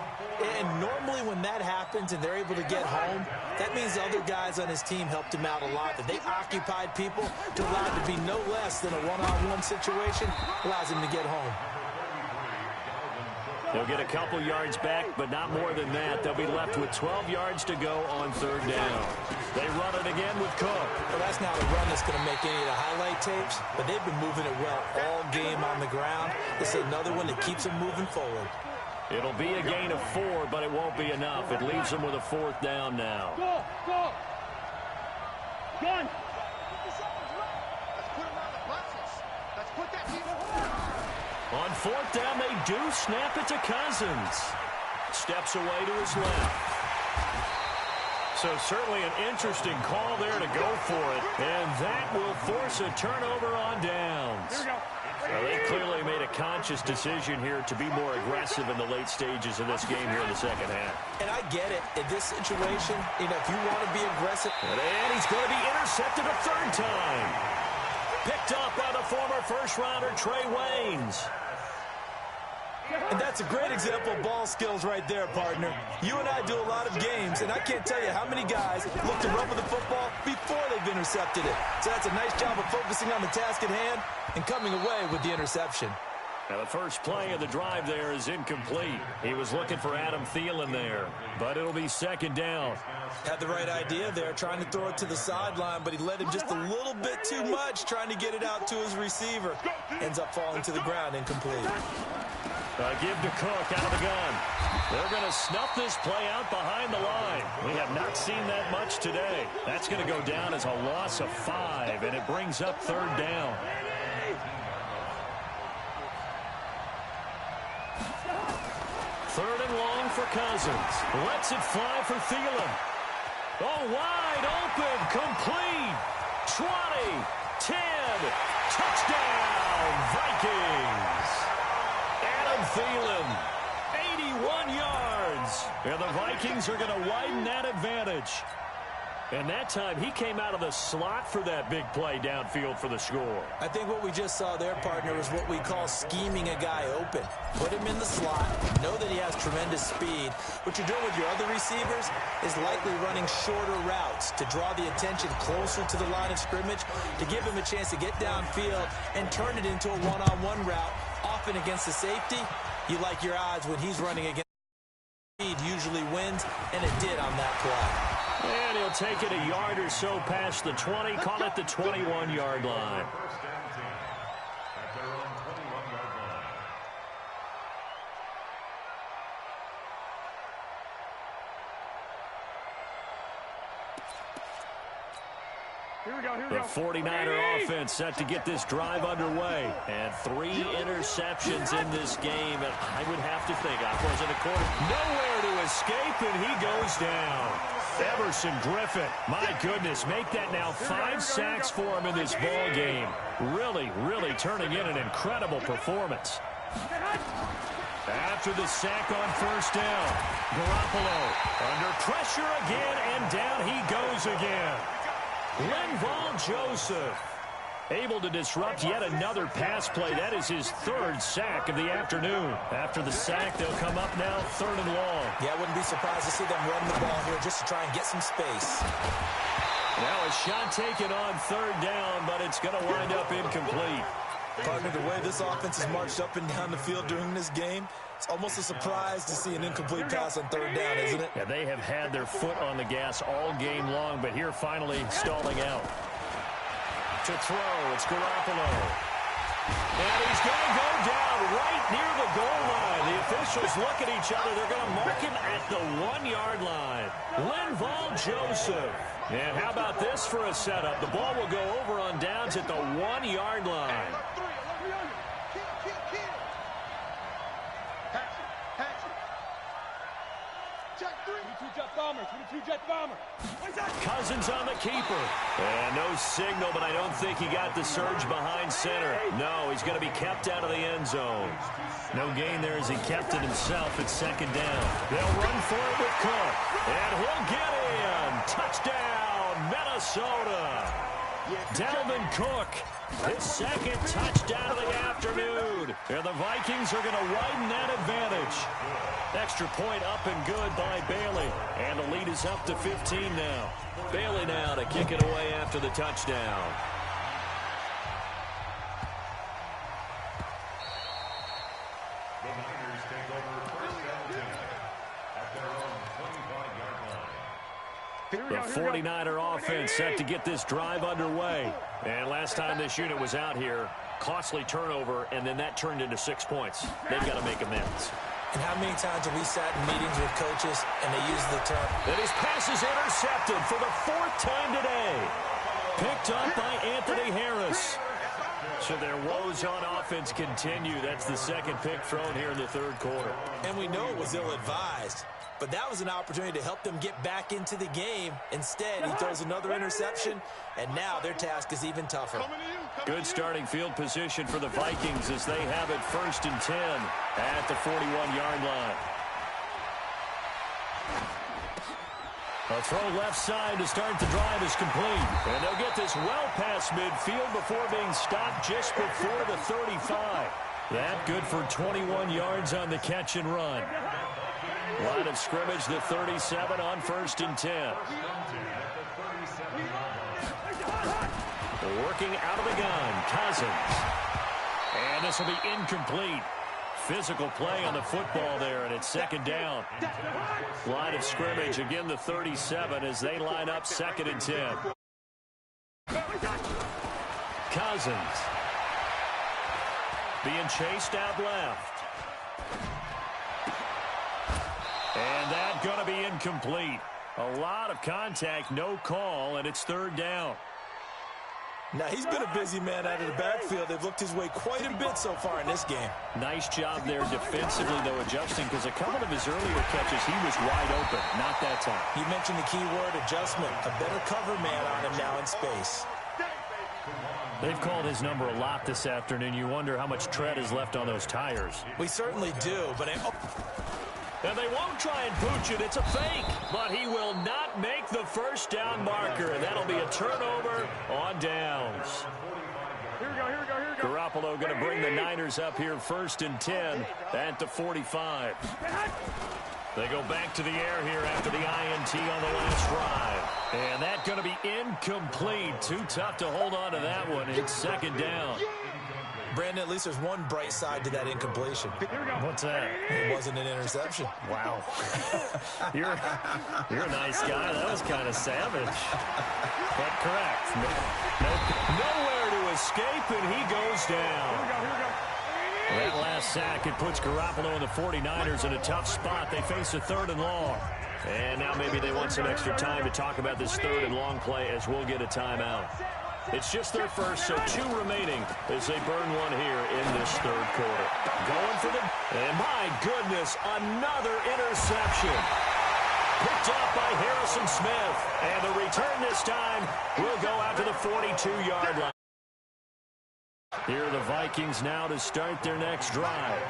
Speaker 3: And normally when that happens and they're able to get home, that means the other guys on his team helped him out a lot. That they occupied people to allow it to be no less than a one-on-one situation allows him to get home.
Speaker 2: They'll get a couple yards back, but not more than that. They'll be left with 12 yards to go on third down. They run it again with Cook.
Speaker 3: Well, that's not a run that's going to make any of the highlight tapes, but they've been moving it well all game on the ground. This is another one that keeps them moving forward.
Speaker 2: It'll be a gain of 4, but it won't be enough. It leaves them with a fourth down now.
Speaker 1: Go! Go! Gun!
Speaker 5: Let's put him on the buses. Let's put that team
Speaker 2: On fourth down, they do snap it to Cousins. Steps away to his left. So certainly an interesting call there to go for it. And that will force a turnover on downs.
Speaker 1: Here we go.
Speaker 2: Well, they clearly made a conscious decision here to be more aggressive in the late stages of this game here in the second half.
Speaker 3: And I get it. In this situation, if you want to be aggressive...
Speaker 2: And he's going to be intercepted a third time. Picked up by the former first-rounder Trey Waynes.
Speaker 3: And that's a great example of ball skills right there, partner. You and I do a lot of games, and I can't tell you how many guys look to run with the football before they've intercepted it. So that's a nice job of focusing on the task at hand and coming away with the interception.
Speaker 2: Now the first play of the drive there is incomplete. He was looking for Adam Thielen there, but it'll be second down.
Speaker 3: Had the right idea there, trying to throw it to the sideline, but he let him just a little bit too much, trying to get it out to his receiver. Ends up falling to the ground, incomplete.
Speaker 2: Give to Cook out of the gun. They're going to snuff this play out behind the line. We have not seen that much today. That's going to go down as a loss of 5, and it brings up third down. Third and long for Cousins. Lets it fly for Thielen. Oh, wide open, complete. 20, 10, touchdown, Vikings. Adam Thielen, 81 yards. And the Vikings are going to widen that advantage. And that time, he came out of the slot for that big play downfield for the score.
Speaker 3: I think what we just saw there, partner, is what we call scheming a guy open. Put him in the slot, know that he has tremendous speed. What you're doing with your other receivers is likely running shorter routes to draw the attention closer to the line of scrimmage, to give him a chance to get downfield and turn it into a one-on-one route. Often against the safety, you like your odds when he's running against speed usually wins, and it did on that play.
Speaker 2: And he'll take it a yard or so past the 20, call it the 21-yard line.
Speaker 4: First and 10 at their own 21-yard line.
Speaker 1: Here we go, here we
Speaker 2: The
Speaker 1: go.
Speaker 2: 49er offense set to get this drive underway. And 3 interceptions in this game. And I would have to think, I wasn't a quarter. Nowhere to escape, and he goes down. Everson Griffin, my goodness, make that now 5 sacks for him in this ball game. Really turning in an incredible performance. After the sack on first down, Garoppolo under pressure again, and down he goes again. Linval Joseph able to disrupt yet another pass play. That is his 3rd sack of the afternoon. After the sack, they'll come up now 3rd and long.
Speaker 3: Yeah, I wouldn't be surprised to see them run the ball here just to try and get some space.
Speaker 2: Now a shot taken on 3rd down, but it's going to wind up incomplete.
Speaker 3: Partner, the way this offense has marched up and down the field during this game, it's almost a surprise to see an incomplete pass on 3rd down, isn't it?
Speaker 2: Yeah, they have had their foot on the gas all game long, but here finally stalling out. To throw, it's Garoppolo. And he's going to go down right near the goal line. The officials look at each other. They're going to mark him at the 1-yard line. Linval Joseph. And how about this for a setup? The ball will go over on downs at the 1-yard line.
Speaker 5: Check 3.
Speaker 2: Cousins on the keeper. And no signal, but I don't think he got the surge behind center. No, he's going to be kept out of the end zone. No gain there as he kept it himself at second down. They'll run for it with Cook. And he'll get in. Touchdown, Minnesota. Dalvin Cook, his second touchdown of the afternoon. And the Vikings are going to widen that advantage. Extra point up and good by Bailey. And the lead is up to 15 now. Bailey now to kick it away after the touchdown.
Speaker 4: The Niners take over first and 10 at their own 25-yard line.
Speaker 2: The 49er offense set to get this drive underway. And last time this unit was out here, costly turnover, and then that turned into 6 points. They've got to make amends.
Speaker 3: And how many times have we sat in meetings with coaches and they use the term?
Speaker 2: And his pass is intercepted for the 4th time today. Picked up by Anthony Harris. So their woes on offense continue. That's the second pick thrown here in the third quarter.
Speaker 3: And we know it was ill-advised. But that was an opportunity to help them get back into the game. Instead, he throws another interception, and now their task is even tougher.
Speaker 2: Good starting field position for the Vikings as they have it 1st and 10 at the 41-yard line. A throw left side to start the drive is complete. And they'll get this well past midfield before being stopped just before the 35. That good for 21 yards on the catch and run. Line of scrimmage, the 37 on 1st and 10. Working out of the gun, Cousins. And this will be incomplete. Physical play on the football there, and it's second down. Line of scrimmage, again the 37 as they line up 2nd and 10. Cousins. Being chased out left. And that's going to be incomplete. A lot of contact, no call, and it's 3rd down.
Speaker 3: Now, he's been a busy man out of the backfield. They've looked his way quite a bit so far in this game.
Speaker 2: Nice job there defensively, though, adjusting, because a couple of his earlier catches, he was wide open. Not that time.
Speaker 3: You mentioned the key word, adjustment. A better cover man on him now in space.
Speaker 2: They've called his number a lot this afternoon. You wonder how much tread is left on those tires.
Speaker 3: We certainly do, but...
Speaker 2: And they won't try and pooch it. It's a fake. But he will not make the first down marker. And that'll be a turnover on downs.
Speaker 1: Here we go, here we go, here we go.
Speaker 2: Garoppolo going to bring the Niners up here 1st and 10 at the 45. They go back to the air here after the INT on the last drive. And that's going to be incomplete. Too tough to hold on to that one. It's 2nd down.
Speaker 3: Brandon, at least there's one bright side to that incompletion.
Speaker 2: What's that?
Speaker 3: It wasn't an interception.
Speaker 2: Wow. You're a nice guy. That was kind of savage. But correct. Nowhere to escape, and he goes down. That last sack, it puts Garoppolo and the 49ers in a tough spot. They face a 3rd and long. And now maybe they want some extra time to talk about this 3rd and long play as we'll get a timeout. It's just their first, so 2 remaining as they burn one here in this 3rd quarter. Going for the... And my goodness, another interception. Picked up by Harrison Smith. And the return this time will go out to the 42-yard line. Here are the Vikings now to start their next drive.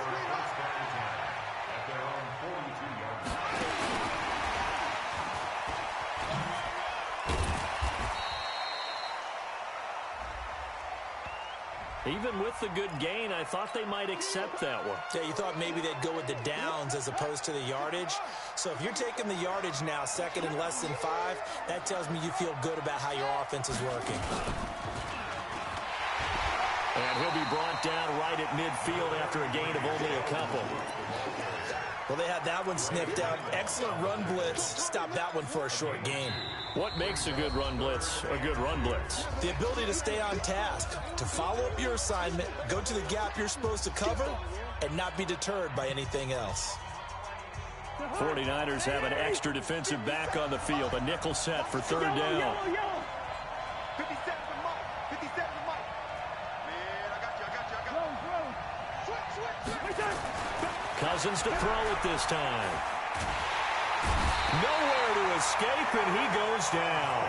Speaker 2: Even with the good gain, I thought they might accept that one.
Speaker 3: Yeah, you thought maybe they'd go with the downs as opposed to the yardage. So if you're taking the yardage now, 2nd and less than 5, that tells me you feel good about how your offense is working.
Speaker 2: And he'll be brought down right at midfield after a gain of only a couple.
Speaker 3: Well, they had that one sniffed out. Excellent run blitz. Stopped that one for a short gain.
Speaker 2: What makes a good run blitz a good run blitz?
Speaker 3: The ability to stay on task, to follow up your assignment, go to the gap you're supposed to cover, and not be deterred by anything else.
Speaker 2: 49ers have an extra defensive back on the field. A nickel set for 3rd down.
Speaker 5: 57 for Mike. 57 for Mike. Man, I got you. Switch.
Speaker 2: Cousins to throw it this time. Nowhere to escape, and he goes down.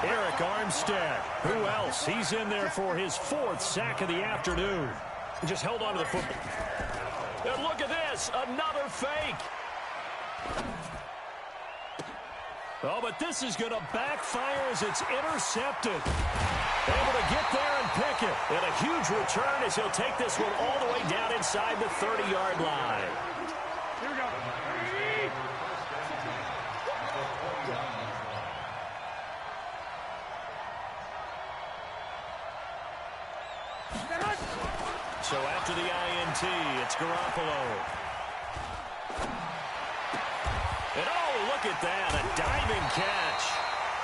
Speaker 2: Eric Armstead. Who else? He's in there for his 4th sack of the afternoon. Just held on to the football. And look at this. Another fake. Oh, but this is going to backfire as it's intercepted. Able to get there and pick it. And a huge return as he'll take this one all the way down inside the 30-yard line.
Speaker 1: Here we go.
Speaker 2: So after the INT, it's Garoppolo. And oh, look at that, a diving catch.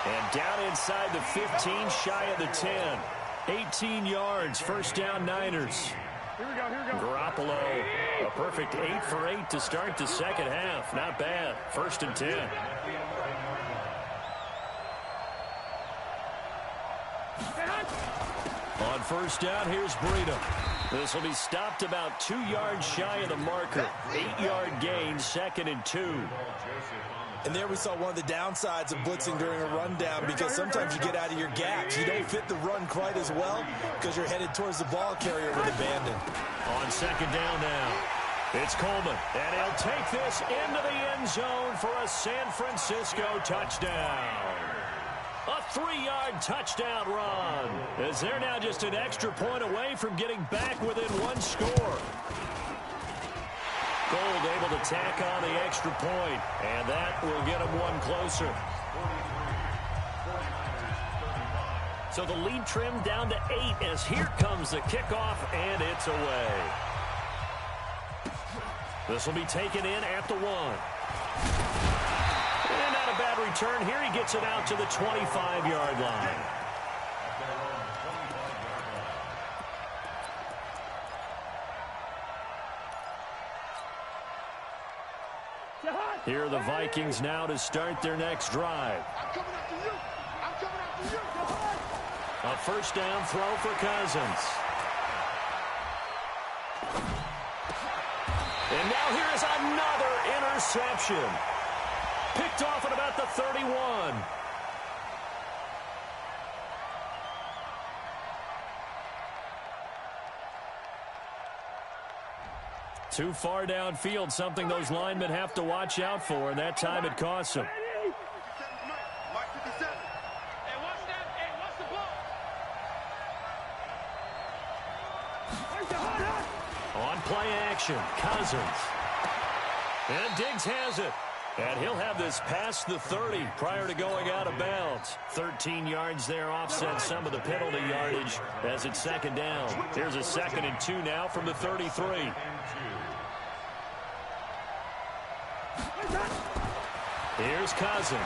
Speaker 2: And down inside the 15, shy of the 10. 18 yards, first down Niners.
Speaker 1: Here we go, here we go.
Speaker 2: Garoppolo, a perfect 8 for 8 to start the second half. Not bad, 1st and 10. On first down, here's Breida. This will be stopped about 2 yards shy of the marker. 8-yard gain, 2nd and 2.
Speaker 3: And there we saw one of the downsides of blitzing during a rundown, because sometimes you get out of your gaps. You don't fit the run quite as well because you're headed towards the ball carrier with abandon.
Speaker 2: On second down now, it's Coleman. And he'll take this into the end zone for a San Francisco touchdown. A 3-yard touchdown run, as they're now just an extra point away from getting back within 1 score. Gold able to tack on the extra point, and that will get them 1 closer. So the lead trimmed down to 8 as here comes the kickoff, and it's away. This will be taken in at the 1. And not a bad return. Here he gets it out to the 25-yard line. Here are the Vikings now to start their next drive.
Speaker 5: I'm coming after you. I'm coming after you.
Speaker 2: A first down throw for Cousins. And now here is another interception. Picked off at about the 31. Too far downfield, something those linemen have to watch out for, and that time it costs them.
Speaker 5: Mike 57. Hey, watch that. Hey, watch the ball.
Speaker 2: On play action, Cousins. And Diggs has it. And he'll have this past the 30 prior to going out of bounds. 13 yards there, offset some of the penalty yardage as it's second down. Here's a 2nd and 2 now from the 33. Here's Cousins.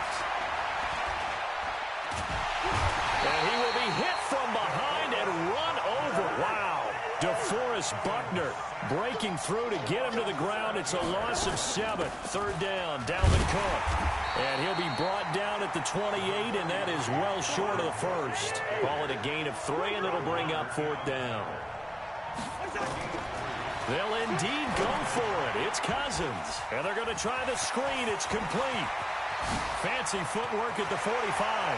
Speaker 2: And he will be hit from behind and run over. Wow. DeForest Buckner breaking through to get him to the ground. It's a loss of 7. Third down, Dalvin Cook. And he'll be brought down at the 28, and that is well short of the first. Call it a gain of 3, and it'll bring up 4th down. They'll indeed go for it. It's Cousins. And they're going to try the screen. It's complete. Fancy footwork at the 45.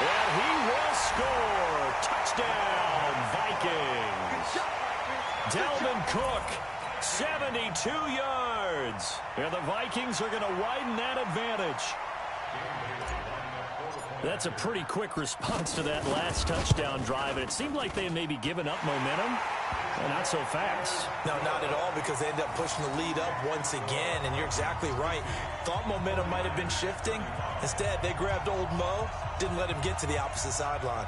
Speaker 2: And he will score. Touchdown, Vikings. Dalvin Cook, 72 yards. And the Vikings are going to widen that advantage. That's a pretty quick response to that last touchdown drive. And it seemed like they had maybe given up momentum. Well, not so fast.
Speaker 3: No, not at all, because they end up pushing the lead up once again, and you're exactly right. Thought momentum might have been shifting. Instead, they grabbed old Mo, didn't let him get to the opposite sideline.